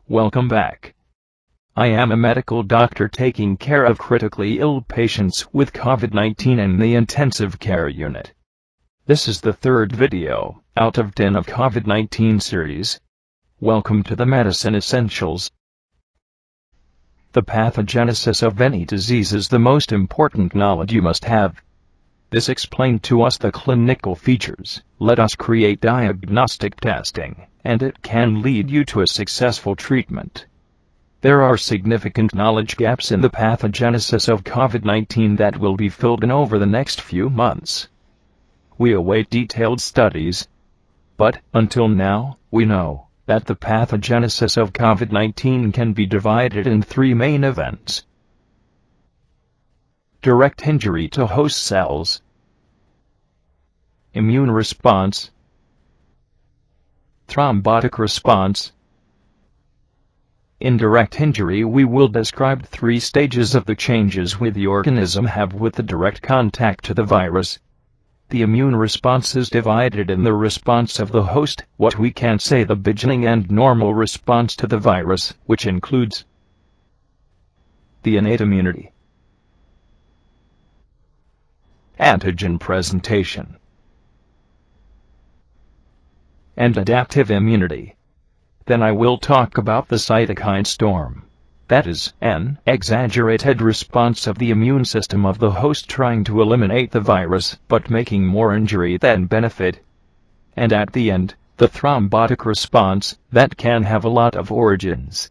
Welcome back. I am a medical doctor taking care of critically ill patients with COVID-19 in the intensive care unit. This is the third video out of 10 of COVID-19 series. Welcome to the Medicine Essentials. The pathogenesis of any disease is the most important knowledge you must have. This explained to us the clinical features, let us create diagnostic testing, and it can lead you to a successful treatment. There are significant knowledge gaps in the pathogenesis of COVID-19 that will be filled in over the next few months. We await detailed studies. But, until now, we know that the pathogenesis of COVID-19 can be divided in three main events. Direct injury to host cells, immune response, thrombotic response. In direct injury, we will describe three stages of the changes the organism have with the direct contact to the virus. The immune response is divided in the response of the host, what we can say the beginning and normal response to the virus, which includes the innate immunity, antigen presentation, and adaptive immunity. Then I will talk about the cytokine storm. That is, an exaggerated response of the immune system of the host trying to eliminate the virus, but making more injury than benefit. And at the end, the thrombotic response, that can have a lot of origins.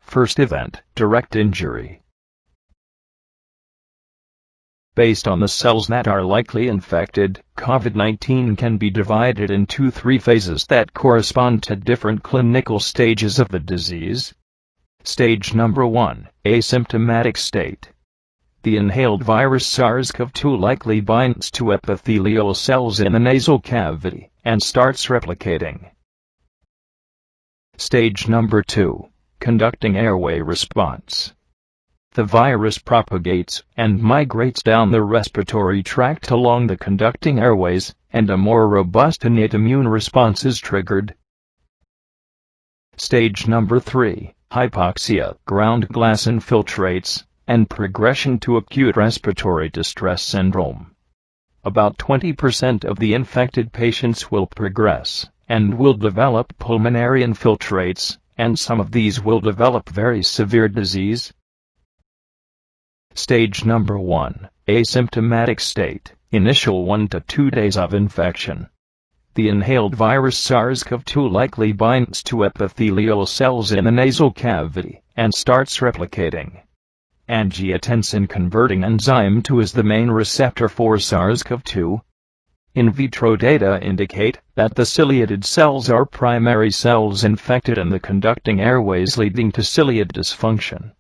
First event, direct injury. Based on the cells that are likely infected, COVID-19 can be divided into three phases that correspond to different clinical stages of the disease. Stage number 1, asymptomatic state. The inhaled virus SARS-CoV-2 likely binds to epithelial cells in the nasal cavity and starts replicating. Stage number 2, conducting airway response. The virus propagates and migrates down the respiratory tract along the conducting airways, and a more robust innate immune response is triggered. Stage number 3, hypoxia, ground glass infiltrates, and progression to acute respiratory distress syndrome. About 20% of the infected patients will progress, and will develop pulmonary infiltrates, and some of these will develop very severe disease. Stage number 1, asymptomatic state, initial 1 to 2 days of infection. The inhaled virus SARS-CoV-2 likely binds to epithelial cells in the nasal cavity and starts replicating. Angiotensin-converting enzyme 2 is the main receptor for SARS-CoV-2. In vitro data indicate that the ciliated cells are primary cells infected in the conducting airways, leading to ciliate dysfunction.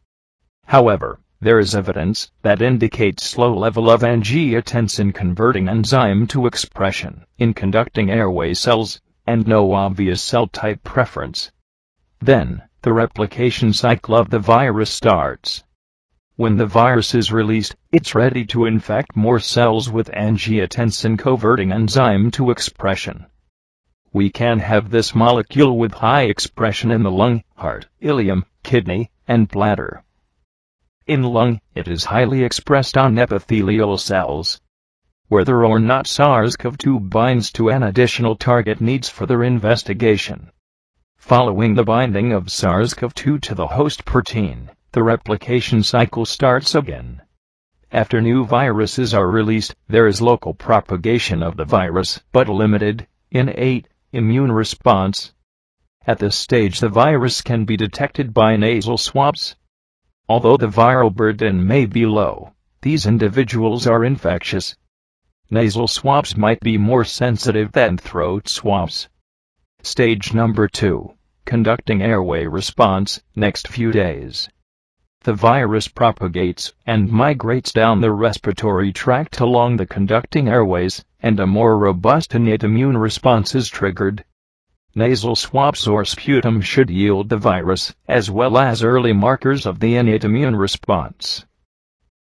However, there is evidence that indicates slow level of angiotensin-converting enzyme 2 expression in conducting airway cells, and no obvious cell type preference. Then, the replication cycle of the virus starts. When the virus is released, it's ready to infect more cells with angiotensin-converting enzyme 2 expression. We can have this molecule with high expression in the lung, heart, ileum, kidney, and bladder. In lung, it is highly expressed on epithelial cells. Whether or not SARS-CoV-2 binds to an additional target needs further investigation. Following the binding of SARS-CoV-2 to the host protein, the replication cycle starts again. After new viruses are released, there is local propagation of the virus, but limited, innate, immune response. At this stage, the virus can be detected by nasal swabs. Although the viral burden may be low, these individuals are infectious. Nasal swabs might be more sensitive than throat swabs. Stage number 2, conducting airway response, next few days. The virus propagates and migrates down the respiratory tract along the conducting airways, and a more robust innate immune response is triggered. Nasal swabs or sputum should yield the virus, as well as early markers of the innate immune response.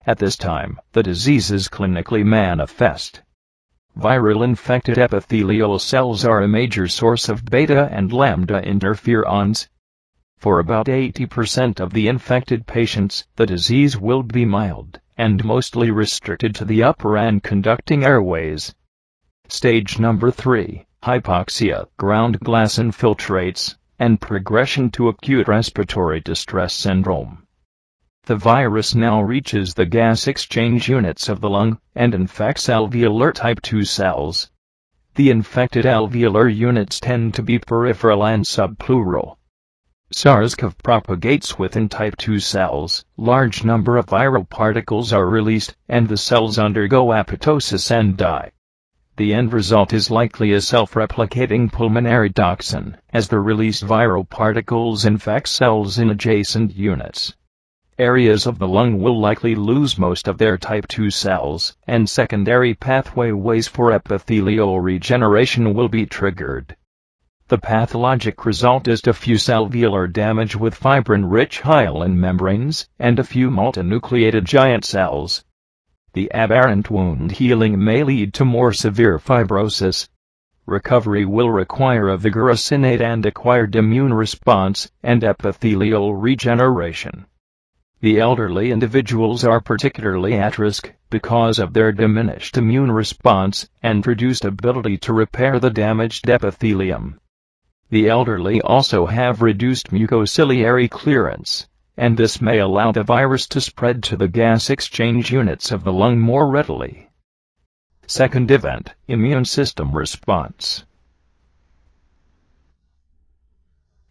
At this time, the disease is clinically manifest. Viral infected epithelial cells are a major source of beta and lambda interferons. For about 80% of the infected patients, the disease will be mild, and mostly restricted to the upper and conducting airways. Stage number 3, hypoxia, ground glass infiltrates, and progression to acute respiratory distress syndrome. The virus now reaches the gas exchange units of the lung, and infects alveolar type 2 cells. The infected alveolar units tend to be peripheral and subpleural. SARS-CoV propagates within type 2 cells, large number of viral particles are released, and the cells undergo apoptosis and die. The end result is likely a self-replicating pulmonary toxin, as the released viral particles infect cells in adjacent units. Areas of the lung will likely lose most of their type 2 cells, and secondary pathways for epithelial regeneration will be triggered. The pathologic result is diffuse alveolar damage with fibrin-rich hyaline membranes, and a few multinucleated giant cells. The aberrant wound healing may lead to more severe fibrosis. Recovery will require a vigorous innate and acquired immune response, and epithelial regeneration. The elderly individuals are particularly at risk, because of their diminished immune response, and reduced ability to repair the damaged epithelium. The elderly also have reduced mucociliary clearance, and this may allow the virus to spread to the gas exchange units of the lung more readily. Second event, immune system response.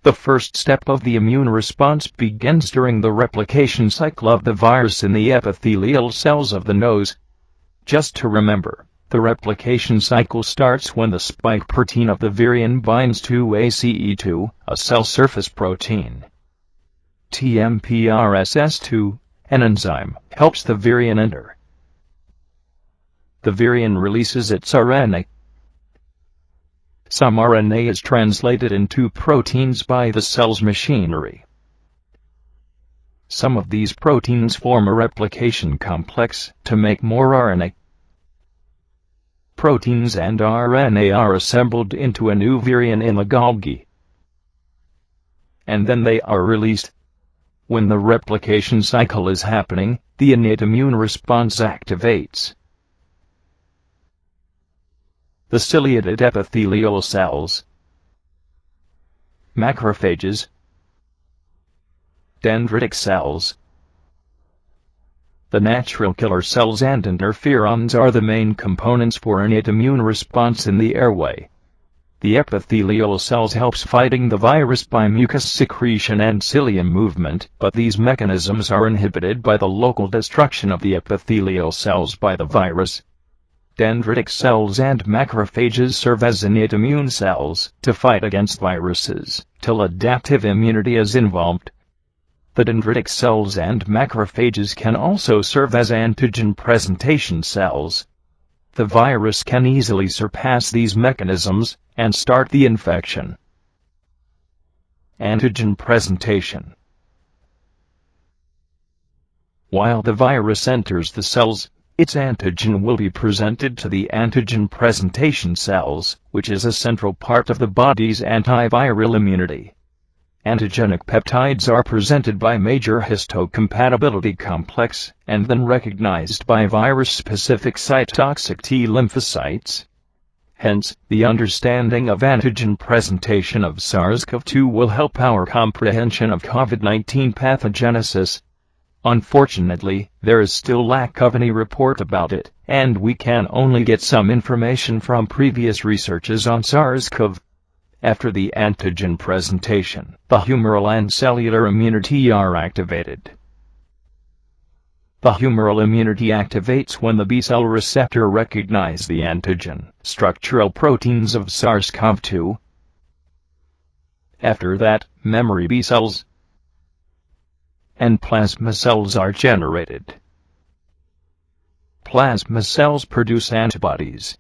The first step of the immune response begins during the replication cycle of the virus in the epithelial cells of the nose. Just to remember, the replication cycle starts when the spike protein of the virion binds to ACE2, a cell surface protein. TMPRSS2, an enzyme, helps the virion enter. The virion releases its RNA. Some RNA is translated into proteins by the cell's machinery. Some of these proteins form a replication complex to make more RNA. Proteins and RNA are assembled into a new virion in the Golgi, and then they are released. When the replication cycle is happening, the innate immune response activates. The ciliated epithelial cells, macrophages, dendritic cells, the natural killer cells and interferons are the main components for innate immune response in the airway. The epithelial cells helps fighting the virus by mucus secretion and cilium movement, but these mechanisms are inhibited by the local destruction of the epithelial cells by the virus. Dendritic cells and macrophages serve as innate immune cells to fight against viruses, till adaptive immunity is involved. The dendritic cells and macrophages can also serve as antigen presentation cells. The virus can easily surpass these mechanisms and start the infection. Antigen presentation. While the virus enters the cells, its antigen will be presented to the antigen presentation cells, which is a central part of the body's antiviral immunity. Antigenic peptides are presented by major histocompatibility complex, and then recognized by virus-specific cytotoxic T lymphocytes. Hence, the understanding of antigen presentation of SARS-CoV-2 will help our comprehension of COVID-19 pathogenesis. Unfortunately, there is still lack of any report about it, and we can only get some information from previous researches on SARS-CoV. After the antigen presentation, the humoral and cellular immunity are activated. The humoral immunity activates when the B-cell receptor recognizes the antigen, structural proteins of SARS-CoV-2. After that, memory B cells and plasma cells are generated. Plasma cells produce antibodies.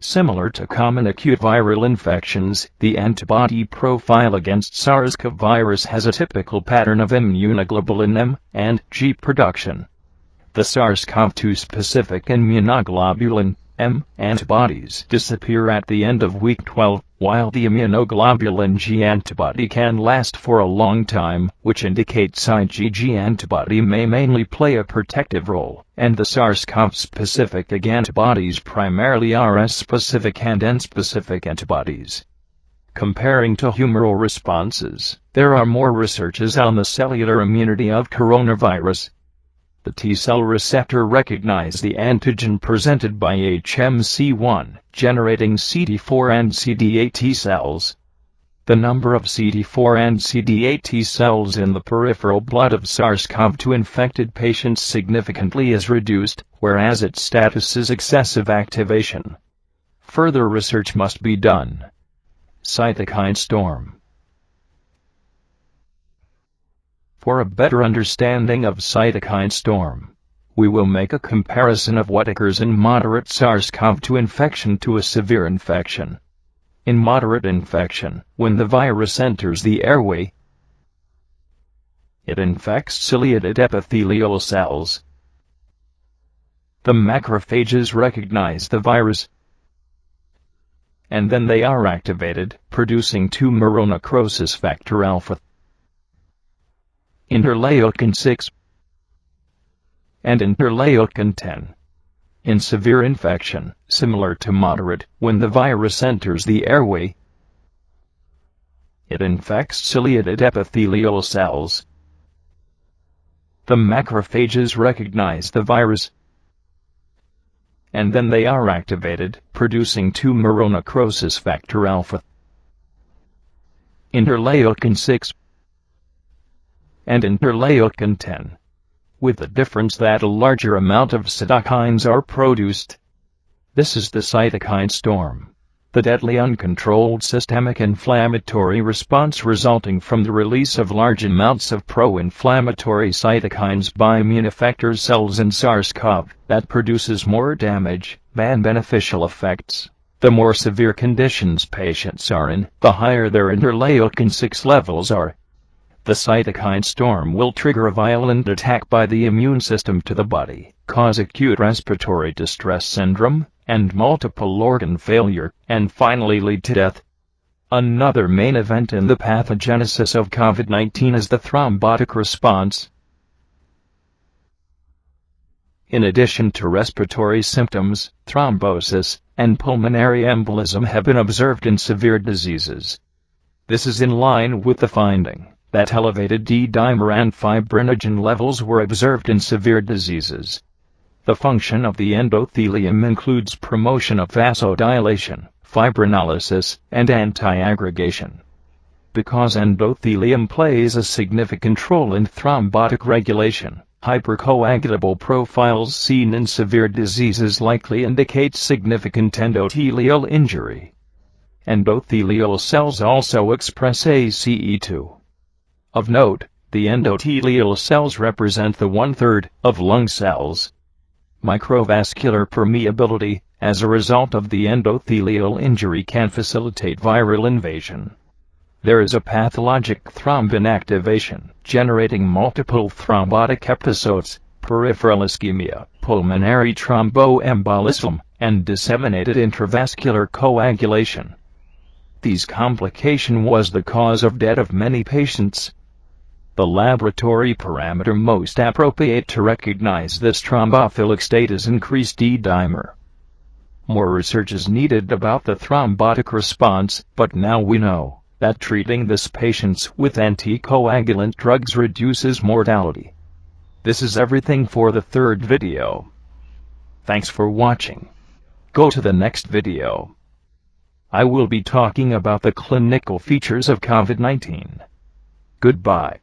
Similar to common acute viral infections, the antibody profile against SARS-CoV virus has a typical pattern of immunoglobulin M and G production. The SARS-CoV-2 specific immunoglobulin, antibodies disappear at the end of week 12, while the immunoglobulin G antibody can last for a long time, which indicates IgG antibody may mainly play a protective role, and the SARS-CoV-specific antibodies primarily are S-specific and N-specific antibodies. Comparing to humoral responses, there are more researches on the cellular immunity of coronavirus. The T-cell receptor recognizes the antigen presented by HMC1, generating CD4 and CD8 T cells. The number of CD4 and CD8 T cells in the peripheral blood of SARS-CoV-2 infected patients significantly is reduced, whereas its status is excessive activation. Further research must be done. Cytokine storm. For a better understanding of cytokine storm, we will make a comparison of what occurs in moderate SARS-CoV-2 infection to a severe infection. In moderate infection, when the virus enters the airway, it infects ciliated epithelial cells. The macrophages recognize the virus, and then they are activated, producing tumor necrosis factor alpha, interleukin-6, and interleukin-10. In severe infection, similar to moderate, when the virus enters the airway, it infects ciliated epithelial cells. The macrophages recognize the virus, and then they are activated, producing tumor necrosis factor alpha, interleukin-6, and interleukin-10, with the difference that a larger amount of cytokines are produced. This is the cytokine storm, the deadly uncontrolled systemic inflammatory response resulting from the release of large amounts of pro-inflammatory cytokines by immune effector cells in SARS-CoV that produces more damage than beneficial effects. The more severe conditions patients are in, the higher their interleukin-6 levels are. The cytokine storm will trigger a violent attack by the immune system to the body, cause acute respiratory distress syndrome, and multiple organ failure, and finally lead to death. Another main event in the pathogenesis of COVID-19 is the thrombotic response. In addition to respiratory symptoms, thrombosis and pulmonary embolism have been observed in severe diseases. This is in line with the finding that elevated D-dimer and fibrinogen levels were observed in severe diseases. The function of the endothelium includes promotion of vasodilation, fibrinolysis, and anti-aggregation. Because endothelium plays a significant role in thrombotic regulation, hypercoagulable profiles seen in severe diseases likely indicate significant endothelial injury. Endothelial cells also express ACE2. Of note, the endothelial cells represent the 1/3 of lung cells. Microvascular permeability, as a result of the endothelial injury, can facilitate viral invasion. There is a pathologic thrombin activation, generating multiple thrombotic episodes, peripheral ischemia, pulmonary thromboembolism, and disseminated intravascular coagulation. These complication was the cause of death of many patients. The laboratory parameter most appropriate to recognize this thrombophilic state is increased D-dimer. More research is needed about the thrombotic response, but now we know that treating these patients with anticoagulant drugs reduces mortality. This is everything for the third video. Thanks for watching. Go to the next video. I will be talking about the clinical features of COVID-19. Goodbye.